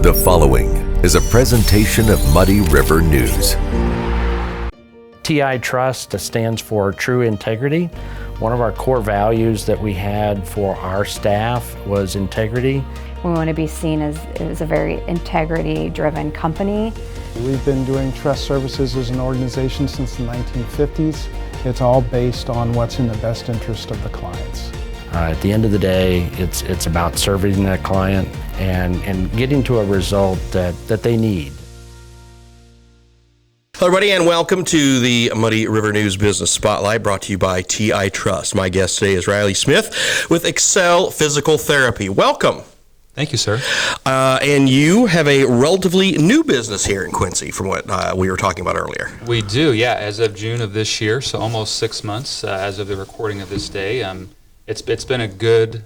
The following is a presentation of Muddy River News. TI Trust stands for True Integrity. One of our core values that we had for our staff was integrity. We want to be seen as a very integrity-driven company. We've been doing trust services as an organization since the 1950s. It's all based on what's in the best interest of the clients. At the end of the day, it's about serving that client and getting to a result that they need. Hello, everybody, and welcome to the Muddy River News Business Spotlight, brought to you by TI Trust. My guest today is Riley Smith with Xcel Physical Therapy. Welcome. Thank you, sir. And you have a relatively new business here in Quincy, from what we were talking about earlier. We do, yeah. As of June of this year, so almost 6 months as of the recording of this day. It's been a good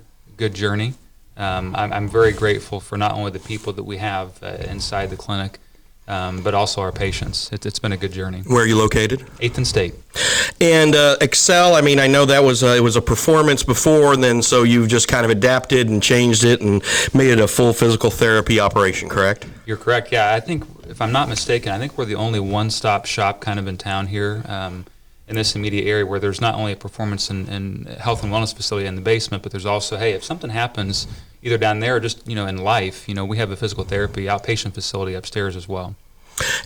journey. I'm very grateful for not only the people that we have inside the clinic, but also our patients. It's been a good journey. Where are you located? 8th and State. And Xcel, I mean, I know that was it was a performance before, and then so you've just kind of adapted and changed it and made it a full physical therapy operation, correct? You're correct, yeah. I think, if I'm not mistaken, I think we're the only one-stop shop kind of in town here in this immediate area where there's not only a performance and health and wellness facility in the basement, but there's also, hey, if something happens either down there or just, in life, we have a physical therapy outpatient facility upstairs as well.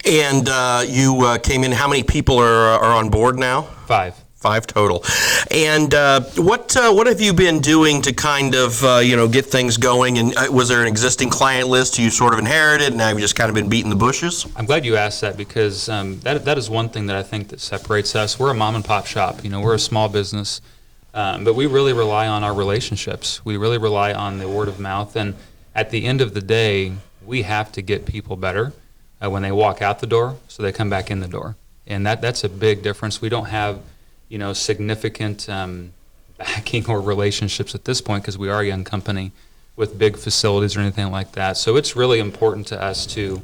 And you came in, how many people are on board now? 5. 5 total. And what have you been doing to kind of, get things going? And was there an existing client list you sort of inherited, and now you've just kind of been beating the bushes? I'm glad you asked that because that is one thing that I think that separates us. We're a mom and pop shop. We're a small business. But we really rely on our relationships. We really rely on the word of mouth. And at the end of the day, we have to get people better when they walk out the door so they come back in the door. And that's a big difference. We don't have, significant backing or relationships at this point because we are a young company with big facilities or anything like that. So it's really important to us to,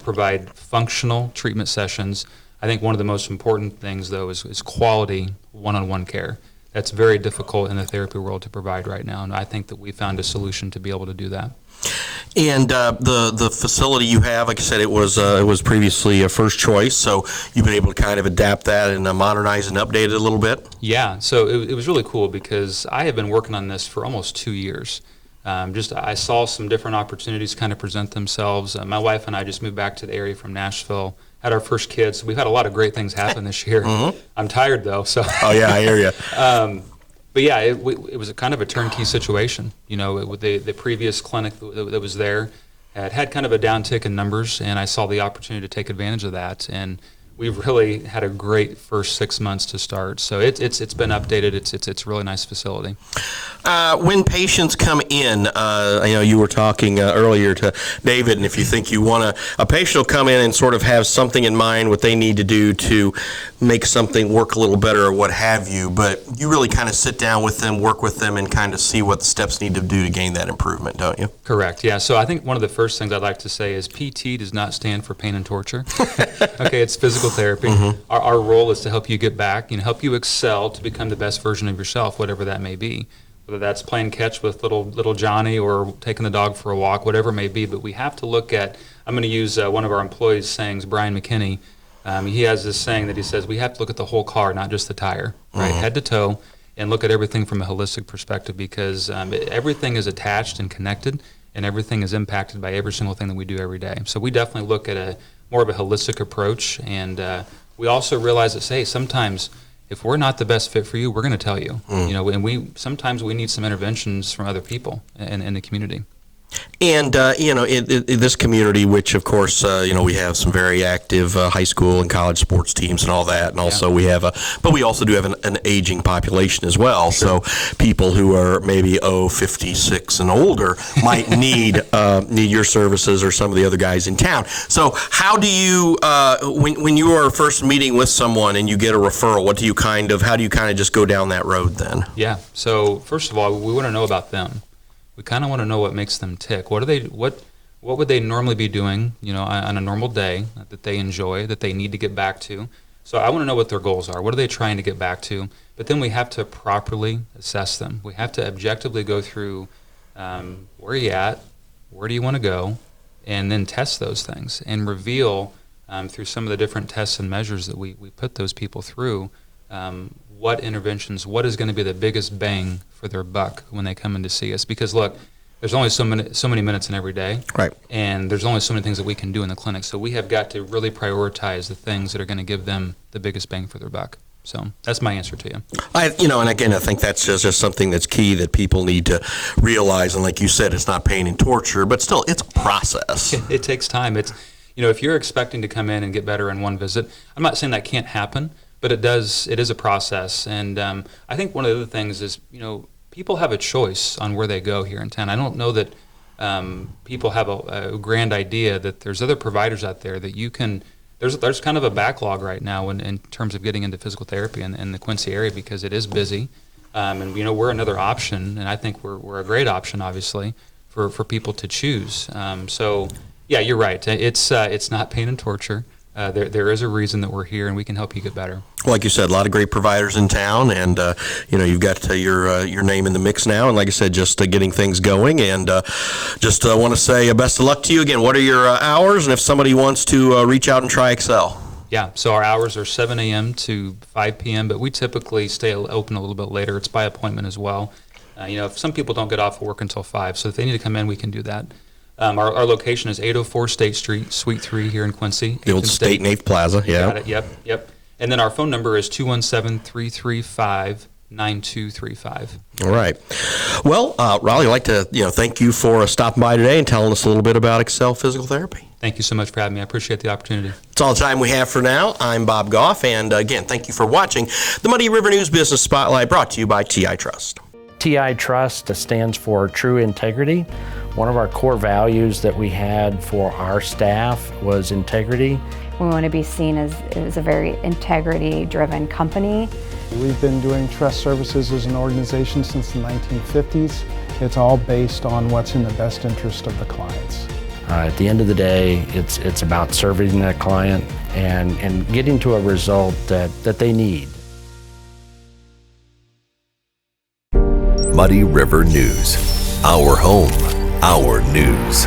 provide functional treatment sessions. I think one of the most important things, though, is quality one-on-one care. That's very difficult in the therapy world to provide right now, and I think that we found a solution to be able to do that. And the facility you have, like I said, it was previously a first choice, so you've been able to kind of adapt that and modernize and update it a little bit? Yeah, so it was really cool because I have been working on this for almost 2 years. I saw some different opportunities kind of present themselves. My wife and I just moved back to the area from Nashville, had our first kids. We've had a lot of great things happen this year. Mm-hmm. I'm tired, though. So. Oh, yeah, I hear you. But yeah, it was a kind of a turnkey situation. With the previous clinic that was there had kind of a downtick in numbers, and I saw the opportunity to take advantage of that. And we've really had a great first 6 months to start. So it's been updated. It's a really nice facility. When patients come in, you were talking earlier to David, and if you think you want a patient will come in and sort of have something in mind what they need to do to make something work a little better or what have you, but you really kind of sit down with them, work with them, and kind of see what the steps need to do to gain that improvement, don't you? Correct, yeah. So I think one of the first things I'd like to say is PT does not stand for pain and torture. Okay, it's physical therapy. Mm-hmm. Our role is to help you get back, help you excel to become the best version of yourself, whatever that may be. Whether that's playing catch with little Johnny or taking the dog for a walk, whatever it may be. But we have to look at, I'm going to use one of our employees' sayings, Brian McKinney. He has this saying that he says, we have to look at the whole car, not just the tire, right? Mm-hmm. Head to toe, and look at everything from a holistic perspective because everything is attached and connected, and everything is impacted by every single thing that we do every day. So we definitely look at more of a holistic approach, and we also realize that, hey, sometimes if we're not the best fit for you, we're going to tell you. And sometimes we need some interventions from other people in the community. And, in this community, which, of course, we have some very active high school and college sports teams and all that. And also but we also do have an aging population as well. Sure. So people who are maybe 56 and older might need your services or some of the other guys in town. So how do you, when you are first meeting with someone and you get a referral, how do you kind of just go down that road then? Yeah. So first of all, we want to know about them. We kind of want to know what makes them tick. What would they normally be doing, on a normal day that they enjoy, that they need to get back to? So I want to know what their goals are. What are they trying to get back to? But then we have to properly assess them. We have to objectively go through where are you at, where do you want to go, and then test those things and reveal through some of the different tests and measures that we put those people through, what interventions, what is going to be the biggest bang for their buck when they come in to see us. Because look, there's only so many minutes in every day, Right. and there's only so many things that we can do in the clinic. So we have got to really prioritize the things that are going to give them the biggest bang for their buck. So that's my answer to you. And again, I think that's just something that's key that people need to realize. And like you said, it's not pain and torture, but still, it's a process. It takes time. It's, if you're expecting to come in and get better in one visit, I'm not saying that can't happen, but it does. It is a process. And I think one of the other things is, people have a choice on where they go here in town. I don't know that people have a grand idea that there's other providers out there that you can. There's kind of a backlog right now in terms of getting into physical therapy in the Quincy area because it is busy, and we're another option, and I think we're a great option, obviously, for people to choose. So yeah, you're right. It's not pain and torture. There is a reason that we're here, and we can help you get better. Well, like you said, a lot of great providers in town, and you've got your name in the mix now. And like I said, just getting things going, and just want to say best of luck to you again. What are your hours, and if somebody wants to reach out and try Xcel? Yeah, so our hours are 7 a.m. to 5 p.m., but we typically stay open a little bit later. It's by appointment as well. If some people don't get off of work until 5, so if they need to come in, we can do that. Our location is 804 State Street, Suite 3 here in Quincy. The old State and 8th Plaza, yeah. Got it, yep. And then our phone number is 217-335-9235. All right. Well, Raleigh, I'd like to thank you for stopping by today and telling us a little bit about Xcel Physical Therapy. Thank you so much for having me. I appreciate the opportunity. That's all the time we have for now. I'm Bob Goff, and again, thank you for watching the Muddy River News Business Spotlight, brought to you by TI Trust. TI Trust stands for True Integrity. One of our core values that we had for our staff was integrity. We want to be seen as a very integrity-driven company. We've been doing trust services as an organization since the 1950s. It's all based on what's in the best interest of the clients. At the end of the day, it's about serving that client and getting to a result that they need. Muddy River News. Our home, our news.